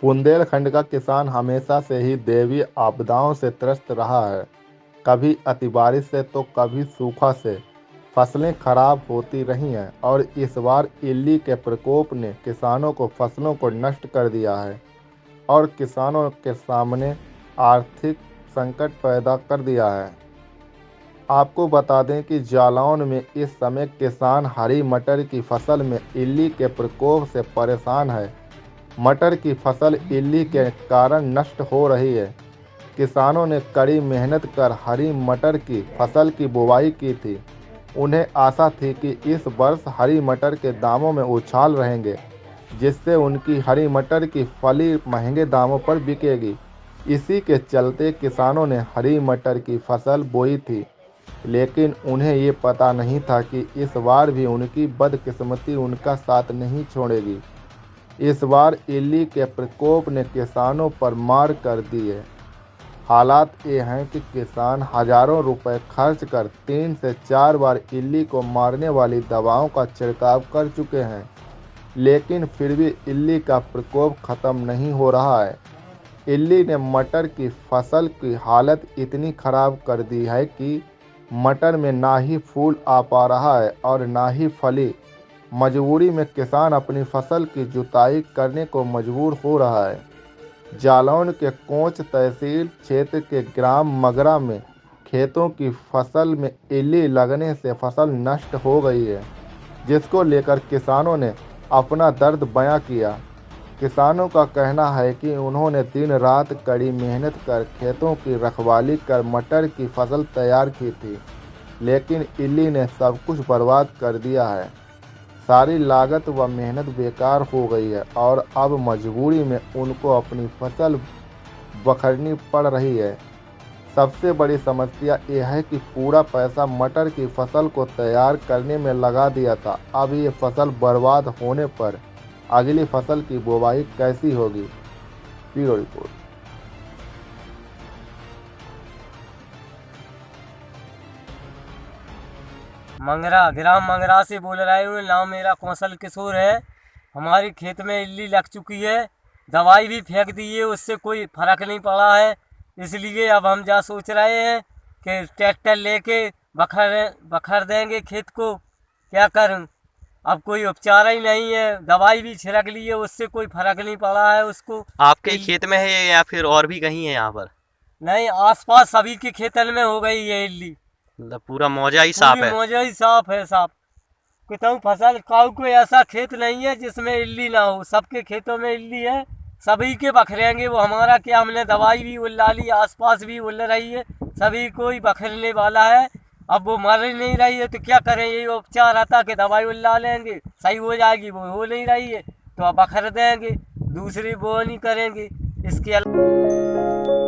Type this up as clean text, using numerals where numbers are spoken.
बुंदेलखंड का किसान हमेशा से ही दैवीय आपदाओं से त्रस्त रहा है। कभी अति बारिश से तो कभी सूखा से फसलें खराब होती रही हैं और इस बार इल्ली के प्रकोप ने किसानों को फसलों को नष्ट कर दिया है और किसानों के सामने आर्थिक संकट पैदा कर दिया है। आपको बता दें कि जालौन में इस समय किसान हरी मटर की फसल में इल्ली के प्रकोप से परेशान है। मटर की फसल इल्ली के कारण नष्ट हो रही है। किसानों ने कड़ी मेहनत कर हरी मटर की फसल की बुवाई की थी। उन्हें आशा थी कि इस वर्ष हरी मटर के दामों में उछाल रहेंगे, जिससे उनकी हरी मटर की फली महंगे दामों पर बिकेगी। इसी के चलते किसानों ने हरी मटर की फसल बोई थी, लेकिन उन्हें ये पता नहीं था कि इस बार भी उनकी बदकिस्मती उनका साथ नहीं छोड़ेगी। इस बार इल्ली के प्रकोप ने किसानों पर मार कर दी है। हालात ये हैं कि किसान हजारों रुपए खर्च कर 3 से 4 बार इल्ली को मारने वाली दवाओं का छिड़काव कर चुके हैं, लेकिन फिर भी इल्ली का प्रकोप खत्म नहीं हो रहा है। इल्ली ने मटर की फसल की हालत इतनी खराब कर दी है कि मटर में ना ही फूल आ पा रहा है और ना ही फली। मजबूरी में किसान अपनी फसल की जुताई करने को मजबूर हो रहा है। जालौन के कोंच तहसील क्षेत्र के ग्राम मगरा में खेतों की फसल में इल्ली लगने से फसल नष्ट हो गई है, जिसको लेकर किसानों ने अपना दर्द बयां किया। किसानों का कहना है कि उन्होंने दिन रात कड़ी मेहनत कर खेतों की रखवाली कर मटर की फसल तैयार की थी, लेकिन इल्ली ने सब कुछ बर्बाद कर दिया है। सारी लागत व मेहनत बेकार हो गई है और अब मजबूरी में उनको अपनी फसल बखरनी पड़ रही है। सबसे बड़ी समस्या यह है कि पूरा पैसा मटर की फसल को तैयार करने में लगा दिया था। अब ये फसल बर्बाद होने पर अगली फसल की बुवाई कैसी होगी? Bureau report. ग्राम मंगरा से बोल रहे हूँ। नाम मेरा कौशल किशोर है। हमारे खेत में इल्ली लग चुकी है, दवाई भी फेंक दी है, उससे कोई फर्क नहीं पड़ा है। इसलिए अब हम जा सोच रहे हैं कि ट्रैक्टर लेके बखर देंगे खेत को। क्या करूं, अब कोई उपचार ही नहीं है। दवाई भी छिड़क ली है, उससे कोई फर्क नहीं पड़ा है उसको। आपके खेत में है या फिर और भी कहीं है यहाँ पर? नहीं, आसपास सभी के खेतन में हो गई है इल्ली। मतलब पूरा मौजा ही साफ है? मौजा ही साफ है, साफ। कितनी फसल काऊ कोई ऐसा खेत नहीं है जिसमें इल्ली ना हो। सबके खेतों में इल्ली है, सभी के बखरेंगे। वो हमारा क्या, हमने दवाई भी उल्ला ली, आसपास भी उल रही है, सभी को ही बखरने वाला है। अब वो मर ही नहीं रही है तो क्या करें? यही उपचार आता कि दवाई उल्ला लेंगे, सही हो जाएगी। वो हो नहीं रही है तो अब बखर देंगे, दूसरी वो नहीं करेंगे। इसके अलावा